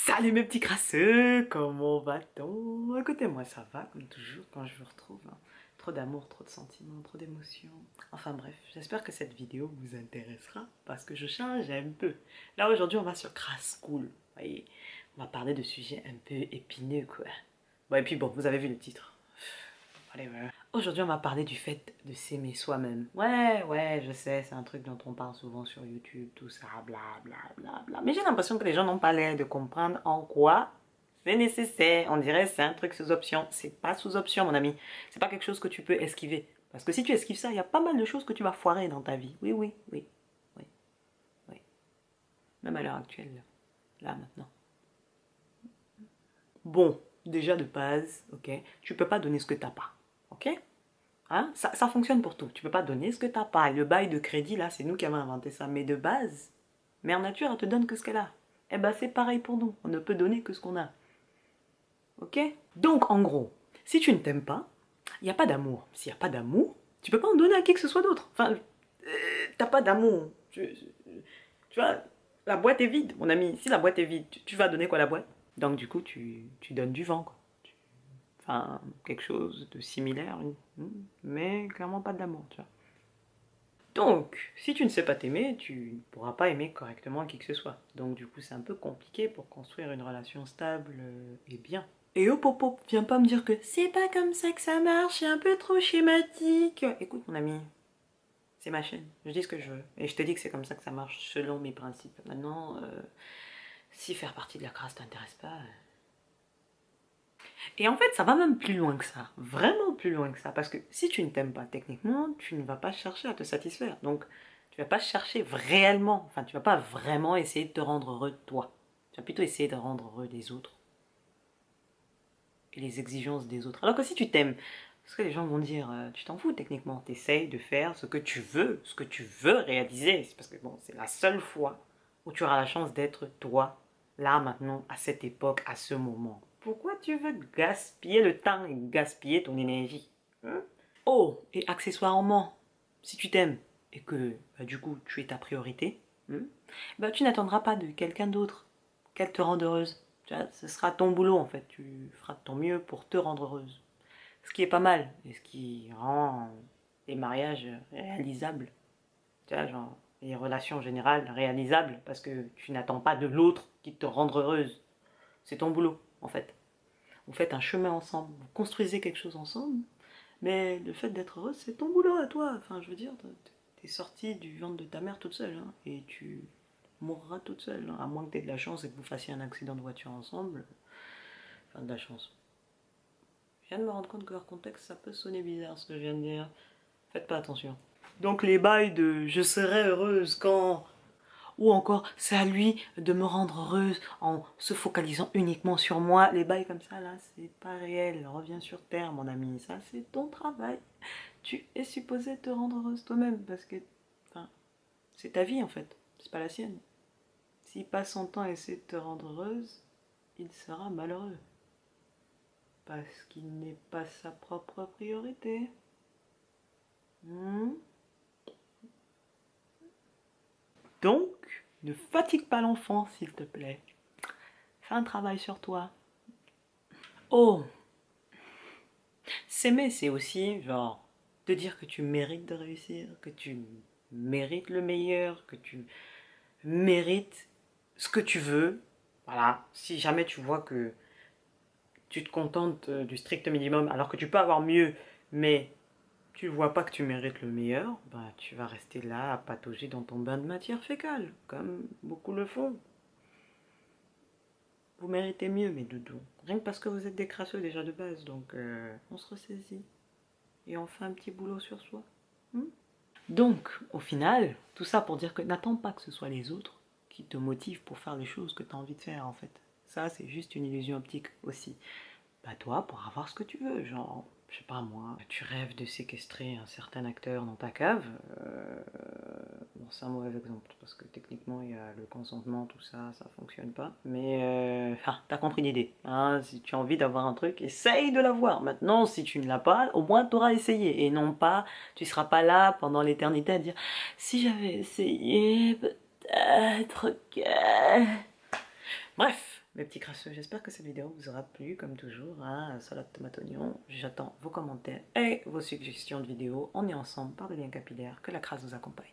Salut mes petits crasseux, comment va-t-on? Écoutez, moi ça va comme toujours quand je vous retrouve. Hein. Trop d'amour, trop de sentiments, trop d'émotions. Enfin bref, j'espère que cette vidéo vous intéressera parce que je change un peu. Là aujourd'hui on va sur Crass Cool. Vous voyez, on va parler de sujets un peu épineux quoi. Bon et puis bon, vous avez vu le titre. Allez, voilà. Aujourd'hui, on va parler du fait de s'aimer soi-même. Ouais, je sais, c'est un truc dont on parle souvent sur YouTube, tout ça, bla bla bla bla. Mais j'ai l'impression que les gens n'ont pas l'air de comprendre en quoi c'est nécessaire. On dirait que c'est un truc sous option. C'est pas sous option, mon ami. C'est pas quelque chose que tu peux esquiver. Parce que si tu esquives ça, il y a pas mal de choses que tu vas foirer dans ta vie. Oui, oui, oui, oui, oui. Même à l'heure actuelle, là, maintenant. Bon, déjà de base, ok, tu peux pas donner ce que t'as pas, ok? Hein? Ça fonctionne pour tout. Tu peux pas donner ce que t'as pas. Le bail de crédit, là, c'est nous qui avons inventé ça. Mais de base, Mère Nature, elle te donne que ce qu'elle a. Eh ben, c'est pareil pour nous. On ne peut donner que ce qu'on a. Ok? Donc, en gros, si tu ne t'aimes pas, il n'y a pas d'amour. S'il n'y a pas d'amour, tu peux pas en donner à qui que ce soit d'autre. Enfin, t'as pas d'amour. Tu vois, la boîte est vide, mon ami. Si la boîte est vide, tu vas donner quoi à la boîte? Donc, du coup, tu donnes du vent, quoi. Enfin, quelque chose de similaire, mais clairement pas de l'amour, tu vois. Donc, si tu ne sais pas t'aimer, tu ne pourras pas aimer correctement qui que ce soit. Donc du coup, c'est un peu compliqué pour construire une relation stable et bien. Et hop hop hop, viens pas me dire que c'est pas comme ça que ça marche, c'est un peu trop schématique. Écoute mon ami, c'est ma chaîne, je dis ce que je veux. Et je te dis que c'est comme ça que ça marche selon mes principes. Maintenant, si faire partie de la crasse t'intéresse pas, et en fait, ça va même plus loin que ça. Vraiment plus loin que ça. Parce que si tu ne t'aimes pas techniquement, tu ne vas pas chercher à te satisfaire. Donc, tu ne vas pas chercher réellement, enfin, tu ne vas pas vraiment essayer de te rendre heureux de toi. Tu vas plutôt essayer de rendre heureux des autres. Et les exigences des autres. Alors que si tu t'aimes, parce que les gens vont dire, tu t'en fous techniquement. Tu essayes de faire ce que tu veux réaliser. C'est parce que bon, c'est la seule fois où tu auras la chance d'être toi, là, maintenant, à cette époque, à ce moment. Pourquoi tu veux gaspiller le temps et gaspiller ton énergie? Hein? Oh, et accessoirement, si tu t'aimes et que bah, du coup tu es ta priorité, bah, tu n'attendras pas de quelqu'un d'autre qu'elle te rende heureuse. Tu vois, ce sera ton boulot en fait, tu feras de ton mieux pour te rendre heureuse. Ce qui est pas mal et ce qui rend les mariages réalisables. Tu vois, genre les relations en général réalisables parce que tu n'attends pas de l'autre qui te rende heureuse. C'est ton boulot en fait. Vous faites un chemin ensemble, vous construisez quelque chose ensemble, mais le fait d'être heureuse, c'est ton boulot à toi. Enfin, je veux dire, t'es sortie du ventre de ta mère toute seule, hein, et tu mourras toute seule, hein, à moins que t'aies de la chance et que vous fassiez un accident de voiture ensemble. Enfin, de la chance. Je viens de me rendre compte que hors contexte, ça peut sonner bizarre ce que je viens de dire. Faites pas attention. Donc les bails de je serai heureuse quand ou encore c'est à lui de me rendre heureuse en se focalisant uniquement sur moi. Les bails comme ça là, c'est pas réel. Reviens sur terre mon ami, ça c'est ton travail. Tu es supposé te rendre heureuse toi-même parce que enfin, c'est ta vie en fait, c'est pas la sienne. S'il passe son temps à essayer de te rendre heureuse, il sera malheureux. Parce qu'il n'est pas sa propre priorité. Hmm. Donc, ne fatigue pas l'enfant s'il te plaît. Fais un travail sur toi. Oh, s'aimer, c'est aussi, genre, te dire que tu mérites de réussir, que tu mérites le meilleur, que tu mérites ce que tu veux. Voilà, si jamais tu vois que tu te contentes du strict minimum, alors que tu peux avoir mieux, mais tu ne vois pas que tu mérites le meilleur, bah, tu vas rester là à patauger dans ton bain de matière fécale, comme beaucoup le font. Vous méritez mieux, mes doudous. Rien que parce que vous êtes des crasseux déjà de base, donc on se ressaisit. Et on fait un petit boulot sur soi. Hmm. Donc, au final, tout ça pour dire que n'attends pas que ce soit les autres qui te motivent pour faire les choses que tu as envie de faire, en fait. Ça, c'est juste une illusion optique aussi. Bah toi, pour avoir ce que tu veux, genre, je sais pas moi, tu rêves de séquestrer un certain acteur dans ta cave, bon c'est un mauvais exemple parce que techniquement il y a le consentement, tout ça, ça fonctionne pas, mais t'as compris l'idée, hein, si tu as envie d'avoir un truc, essaye de l'avoir. Maintenant si tu ne l'as pas, au moins tu auras essayé, et non pas, tu seras pas là pendant l'éternité à dire si j'avais essayé, peut-être que... Bref, mes petits crasseux, j'espère que cette vidéo vous aura plu, comme toujours, hein, salade tomate oignon. J'attends vos commentaires et vos suggestions de vidéos. On est ensemble par le lien capillaire, que la crasse vous accompagne.